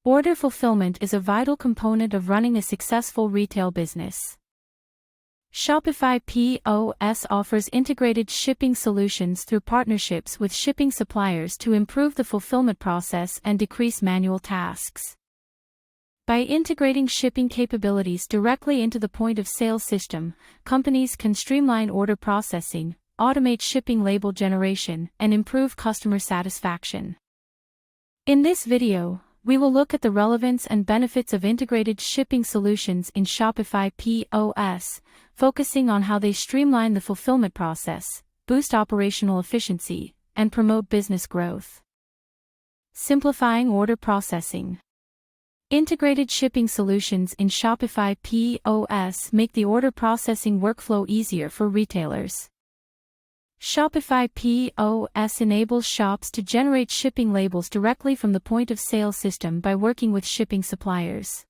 Order fulfillment is a vital component of running a successful retail business. Shopify POS offers integrated shipping solutions through partnerships with shipping suppliers to improve the fulfillment process and decrease manual tasks. By integrating shipping capabilities directly into the point-of-sale system, companies can streamline order processing, automate shipping label generation, and improve customer satisfaction. In this video, we will look at the relevance and benefits of integrated shipping solutions in Shopify POS, focusing on how they streamline the fulfillment process, boost operational efficiency, and promote business growth. Simplifying order processing. Integrated shipping solutions in Shopify POS make the order processing workflow easier for retailers. Shopify POS enables shops to generate shipping labels directly from the point-of-sale system by working with shipping suppliers.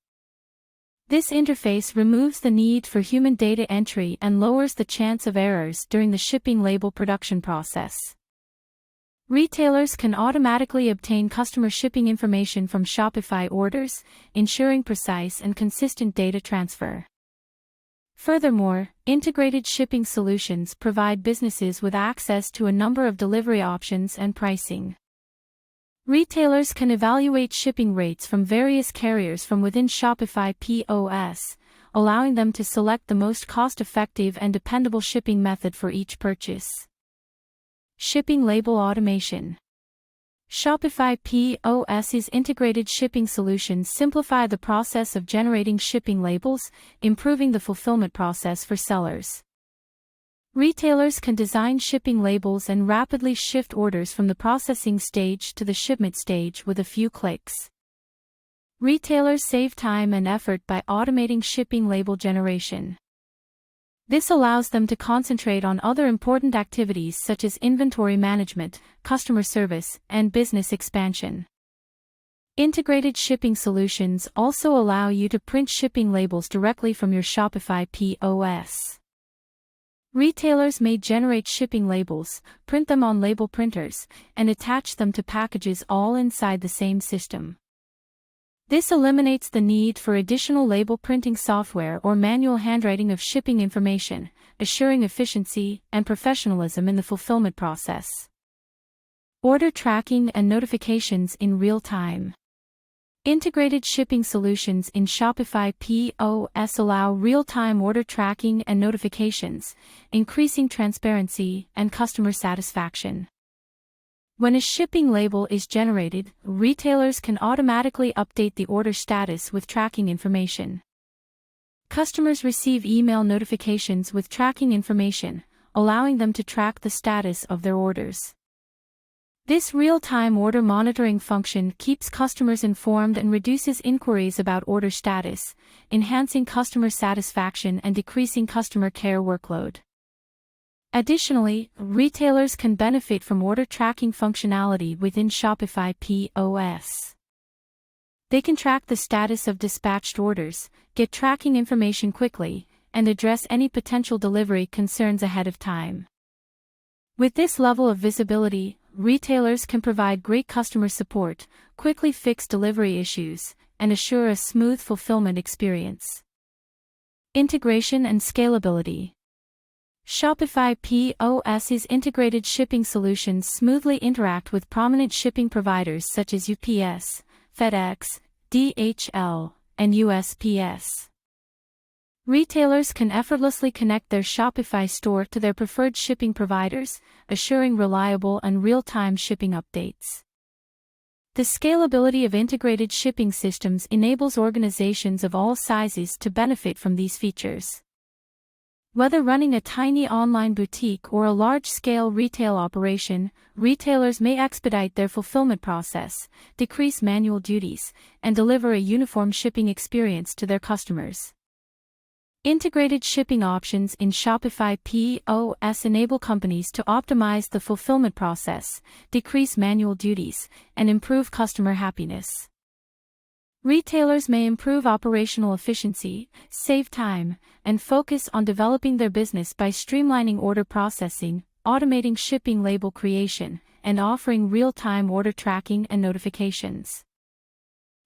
This interface removes the need for human data entry and lowers the chance of errors during the shipping label production process. Retailers can automatically obtain customer shipping information from Shopify orders, ensuring precise and consistent data transfer. Furthermore, integrated shipping solutions provide businesses with access to a number of delivery options and pricing. Retailers can evaluate shipping rates from various carriers from within Shopify POS, allowing them to select the most cost-effective and dependable shipping method for each purchase. Shipping label automation. Shopify POS's integrated shipping solutions simplify the process of generating shipping labels, improving the fulfillment process for sellers. Retailers can design shipping labels and rapidly shift orders from the processing stage to the shipment stage with a few clicks. Retailers save time and effort by automating shipping label generation. This allows them to concentrate on other important activities such as inventory management, customer service, and business expansion. Integrated shipping solutions also allow you to print shipping labels directly from your Shopify POS. Retailers may generate shipping labels, print them on label printers, and attach them to packages all inside the same system. This eliminates the need for additional label printing software or manual handwriting of shipping information, assuring efficiency and professionalism in the fulfillment process. Order tracking and notifications in real time. Integrated shipping solutions in Shopify POS allow real-time order tracking and notifications, increasing transparency and customer satisfaction. When a shipping label is generated, retailers can automatically update the order status with tracking information. Customers receive email notifications with tracking information, allowing them to track the status of their orders. This real-time order monitoring function keeps customers informed and reduces inquiries about order status, enhancing customer satisfaction and decreasing customer care workload. Additionally, retailers can benefit from order tracking functionality within Shopify POS. They can track the status of dispatched orders, get tracking information quickly, and address any potential delivery concerns ahead of time. With this level of visibility, retailers can provide great customer support, quickly fix delivery issues, and assure a smooth fulfillment experience. Integration and scalability. Shopify POS's integrated shipping solutions smoothly interact with prominent shipping providers such as UPS, FedEx, DHL, and USPS. Retailers can effortlessly connect their Shopify store to their preferred shipping providers, assuring reliable and real-time shipping updates. The scalability of integrated shipping systems enables organizations of all sizes to benefit from these features. Whether running a tiny online boutique or a large-scale retail operation, retailers may expedite their fulfillment process, decrease manual duties, and deliver a uniform shipping experience to their customers. Integrated shipping options in Shopify POS enable companies to optimize the fulfillment process, decrease manual duties, and improve customer happiness. Retailers may improve operational efficiency, save time, and focus on developing their business by streamlining order processing, automating shipping label creation, and offering real-time order tracking and notifications.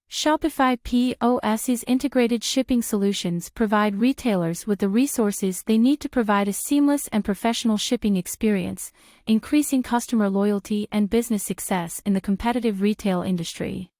Shopify POS's integrated shipping solutions provide retailers with the resources they need to provide a seamless and professional shipping experience, increasing customer loyalty and business success in the competitive retail industry.